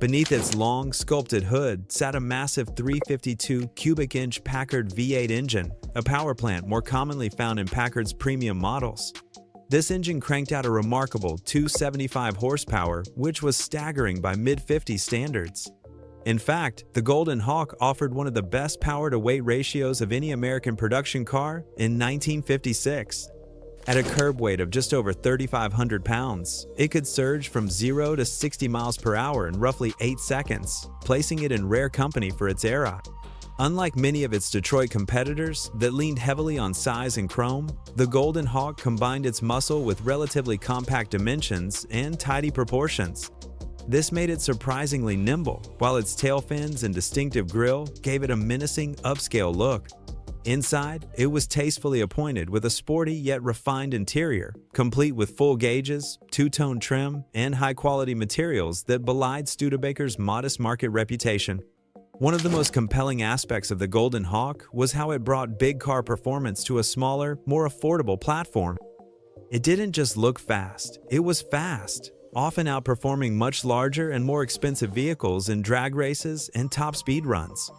Beneath its long, sculpted hood sat a massive 352 cubic inch Packard V8 engine, a power plant more commonly found in Packard's premium models. This engine cranked out a remarkable 275 horsepower, which was staggering by mid-50s standards. In fact, the Golden Hawk offered one of the best power-to-weight ratios of any American production car in 1956. At a curb weight of just over 3,500 pounds, it could surge from 0 to 60 miles per hour in roughly 8 seconds, placing it in rare company for its era. Unlike many of its Detroit competitors that leaned heavily on size and chrome, the Golden Hawk combined its muscle with relatively compact dimensions and tidy proportions. This made it surprisingly nimble, while its tail fins and distinctive grille gave it a menacing, upscale look. Inside, it was tastefully appointed with a sporty yet refined interior, complete with full gauges, two-tone trim, and high-quality materials that belied Studebaker's modest market reputation. One of the most compelling aspects of the Golden Hawk was how it brought big car performance to a smaller, more affordable platform. It didn't just look fast, it was fast, often outperforming much larger and more expensive vehicles in drag races and top speed runs.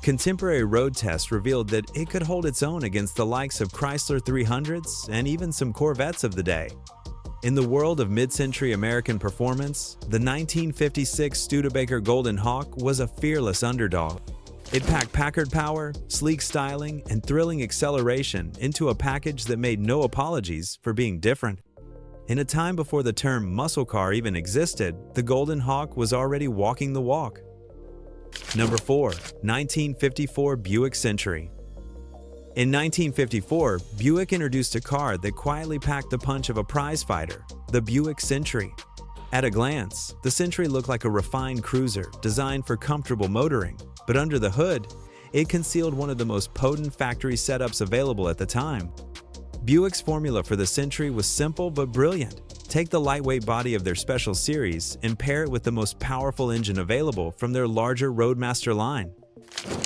Contemporary road tests revealed that it could hold its own against the likes of Chrysler 300s and even some Corvettes of the day. In the world of mid-century American performance, the 1956 Studebaker Golden Hawk was a fearless underdog. It packed Packard power, sleek styling, and thrilling acceleration into a package that made no apologies for being different. In a time before the term muscle car even existed, the Golden Hawk was already walking the walk. Number 4. 1954 Buick Century. In 1954, Buick introduced a car that quietly packed the punch of a prizefighter, the Buick Century. At a glance, the Century looked like a refined cruiser designed for comfortable motoring, but under the hood, it concealed one of the most potent factory setups available at the time. Buick's formula for the Century was simple but brilliant. Take the lightweight body of their Special Series and pair it with the most powerful engine available from their larger Roadmaster line.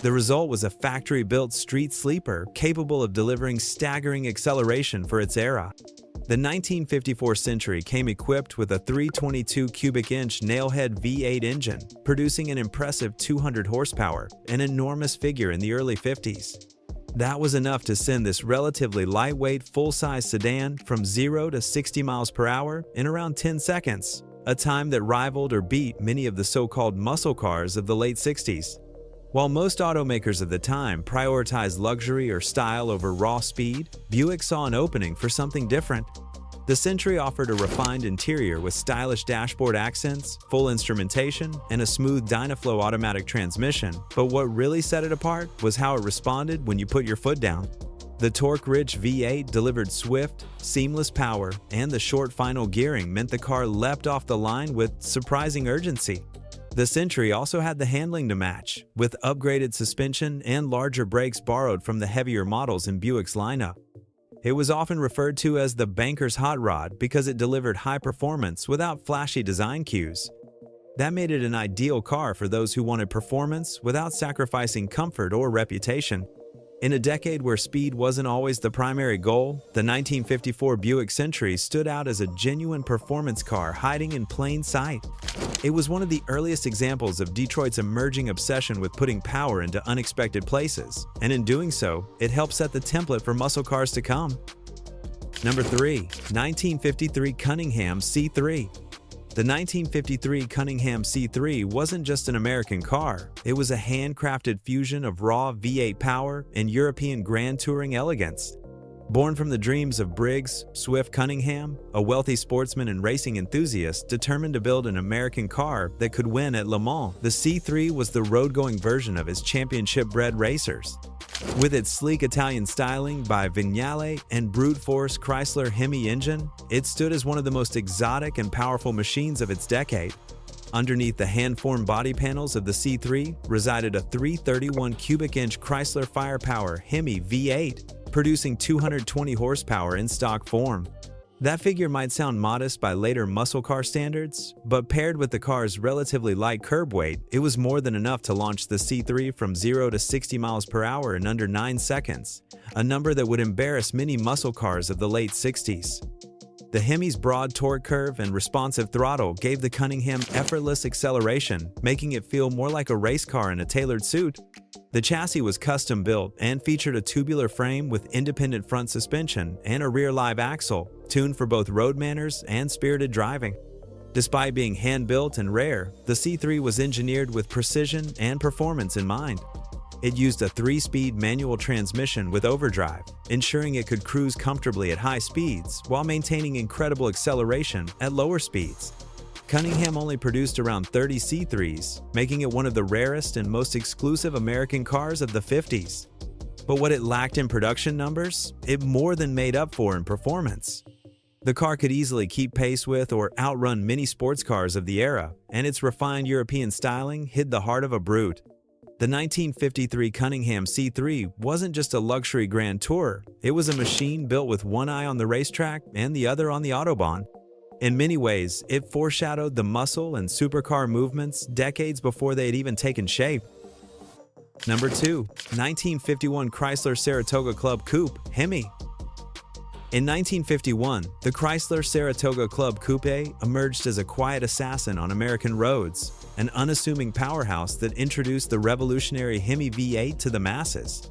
The result was a factory-built street sleeper capable of delivering staggering acceleration for its era. The 1954 Century came equipped with a 322 cubic inch nailhead V8 engine, producing an impressive 200 horsepower, an enormous figure in the early 50s. That was enough to send this relatively lightweight full-size sedan from 0 to 60 miles per hour in around 10 seconds, a time that rivaled or beat many of the so-called muscle cars of the late 60s. While most automakers of the time prioritized luxury or style over raw speed, Buick saw an opening for something different. The Century offered a refined interior with stylish dashboard accents, full instrumentation, and a smooth Dynaflow automatic transmission, but what really set it apart was how it responded when you put your foot down. The torque-rich V8 delivered swift, seamless power, and the short final gearing meant the car leapt off the line with surprising urgency. The Century also had the handling to match, with upgraded suspension and larger brakes borrowed from the heavier models in Buick's lineup. It was often referred to as the banker's hot rod because it delivered high performance without flashy design cues. That made it an ideal car for those who wanted performance without sacrificing comfort or reputation. In a decade where speed wasn't always the primary goal, the 1954 Buick Century stood out as a genuine performance car hiding in plain sight. It was one of the earliest examples of Detroit's emerging obsession with putting power into unexpected places, and in doing so, it helped set the template for muscle cars to come. Number 3. 1953 Cunningham C3. The 1953 Cunningham C3 wasn't just an American car, it was a handcrafted fusion of raw V8 power and European grand touring elegance. Born from the dreams of Briggs Swift Cunningham, a wealthy sportsman and racing enthusiast determined to build an American car that could win at Le Mans, the C3 was the road-going version of his championship-bred racers. With its sleek Italian styling by Vignale and brute force Chrysler Hemi engine, it stood as one of the most exotic and powerful machines of its decade. Underneath the hand-formed body panels of the C3 resided a 331 cubic inch Chrysler Firepower Hemi V8, producing 220 horsepower in stock form. That figure might sound modest by later muscle car standards, but paired with the car's relatively light curb weight, it was more than enough to launch the C3 from 0 to 60 miles per hour in under 9 seconds, a number that would embarrass many muscle cars of the late 60s. The Hemi's broad torque curve and responsive throttle gave the Cunningham effortless acceleration, making it feel more like a race car in a tailored suit. The chassis was custom-built and featured a tubular frame with independent front suspension and a rear live axle, tuned for both road manners and spirited driving. Despite being hand-built and rare, the C3 was engineered with precision and performance in mind. It used a 3-speed manual transmission with overdrive, ensuring it could cruise comfortably at high speeds while maintaining incredible acceleration at lower speeds. Cunningham only produced around 30 C3s, making it one of the rarest and most exclusive American cars of the 50s. But what it lacked in production numbers, it more than made up for in performance. The car could easily keep pace with or outrun many sports cars of the era, and its refined European styling hid the heart of a brute. The 1953 Cunningham C3 wasn't just a luxury grand tourer, it was a machine built with one eye on the racetrack and the other on the Autobahn. In many ways, it foreshadowed the muscle and supercar movements decades before they had even taken shape. Number 2. 1951 Chrysler Saratoga Club Coupe Hemi. In 1951, the Chrysler Saratoga Club Coupe emerged as a quiet assassin on American roads, an unassuming powerhouse that introduced the revolutionary Hemi V8 to the masses.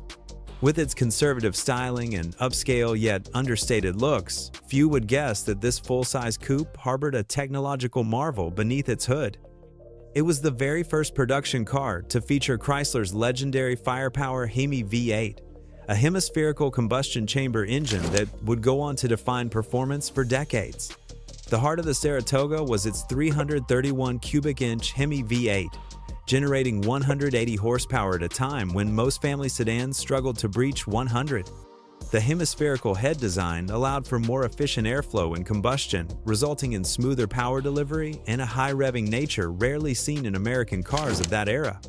With its conservative styling and upscale yet understated looks, few would guess that this full-size coupe harbored a technological marvel beneath its hood. It was the very first production car to feature Chrysler's legendary Firepower Hemi V8, a hemispherical combustion chamber engine that would go on to define performance for decades. The heart of the Saratoga was its 331 cubic inch Hemi V8, generating 180 horsepower at a time when most family sedans struggled to breach 100. The hemispherical head design allowed for more efficient airflow and combustion, resulting in smoother power delivery and a high-revving nature rarely seen in American cars of that era.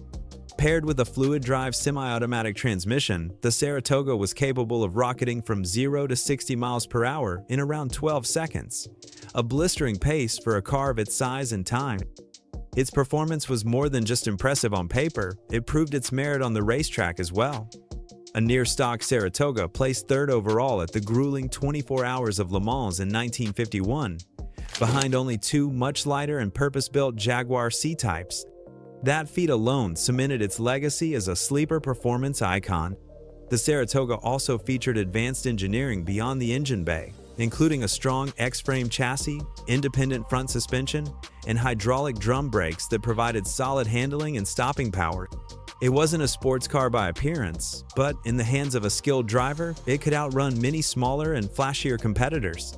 Paired with a fluid-drive semi-automatic transmission, the Saratoga was capable of rocketing from 0 to 60 miles per hour in around 12 seconds, a blistering pace for a car of its size and time. Its performance was more than just impressive on paper, it proved its merit on the racetrack as well. A near-stock Saratoga placed third overall at the grueling 24 Hours of Le Mans in 1951, behind only two much lighter and purpose-built Jaguar C-types. That feat alone cemented its legacy as a sleeper performance icon. The Saratoga also featured advanced engineering beyond the engine bay, including a strong X-frame chassis, independent front suspension, and hydraulic drum brakes that provided solid handling and stopping power. It wasn't a sports car by appearance, but in the hands of a skilled driver, it could outrun many smaller and flashier competitors.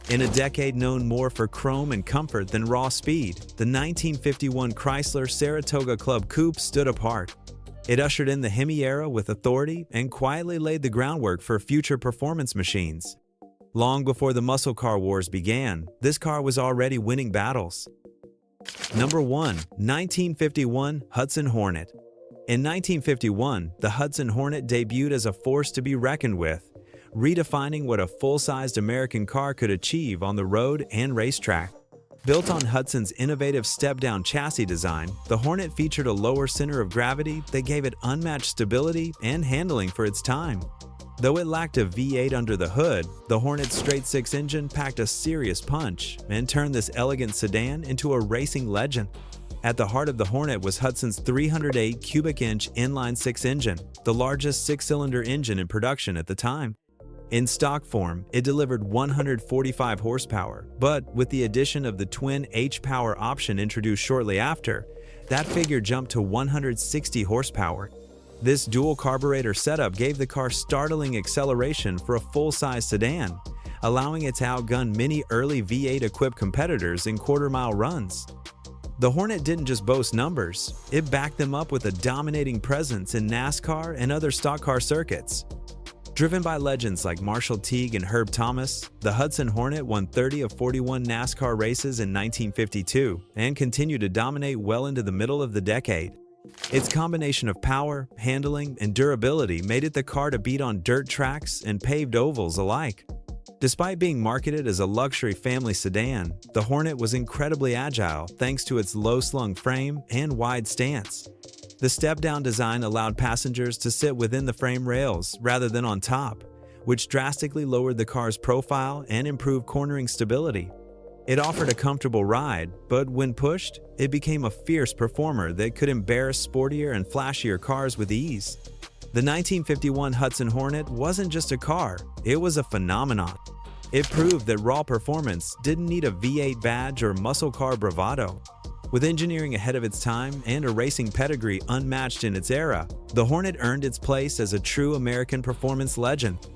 In a decade known more for chrome and comfort than raw speed, the 1951 Chrysler Saratoga Club Coupe stood apart. It ushered in the Hemi era with authority and quietly laid the groundwork for future performance machines. Long before the muscle car wars began, this car was already winning battles. Number 1. 1951 Hudson Hornet. In 1951, the Hudson Hornet debuted as a force to be reckoned with, redefining what a full-sized American car could achieve on the road and racetrack. Built on Hudson's innovative step-down chassis design, the Hornet featured a lower center of gravity that gave it unmatched stability and handling for its time. Though it lacked a V8 under the hood, the Hornet's straight-six engine packed a serious punch and turned this elegant sedan into a racing legend. At the heart of the Hornet was Hudson's 308 cubic-inch inline-six engine, the largest six-cylinder engine in production at the time. In stock form, it delivered 145 horsepower, but with the addition of the twin H-Power option introduced shortly after, that figure jumped to 160 horsepower. This dual carburetor setup gave the car startling acceleration for a full-size sedan, allowing it to outgun many early V8-equipped competitors in quarter-mile runs. The Hornet didn't just boast numbers, it backed them up with a dominating presence in NASCAR and other stock car circuits. Driven by legends like Marshall Teague and Herb Thomas, the Hudson Hornet won 30 of 41 NASCAR races in 1952 and continued to dominate well into the middle of the decade. Its combination of power, handling, and durability made it the car to beat on dirt tracks and paved ovals alike. Despite being marketed as a luxury family sedan, the Hornet was incredibly agile thanks to its low-slung frame and wide stance. The step-down design allowed passengers to sit within the frame rails rather than on top, which drastically lowered the car's profile and improved cornering stability. It offered a comfortable ride, but when pushed, it became a fierce performer that could embarrass sportier and flashier cars with ease. The 1951 Hudson Hornet wasn't just a car, it was a phenomenon. It proved that raw performance didn't need a V8 badge or muscle car bravado. With engineering ahead of its time and a racing pedigree unmatched in its era, the Hornet earned its place as a true American performance legend.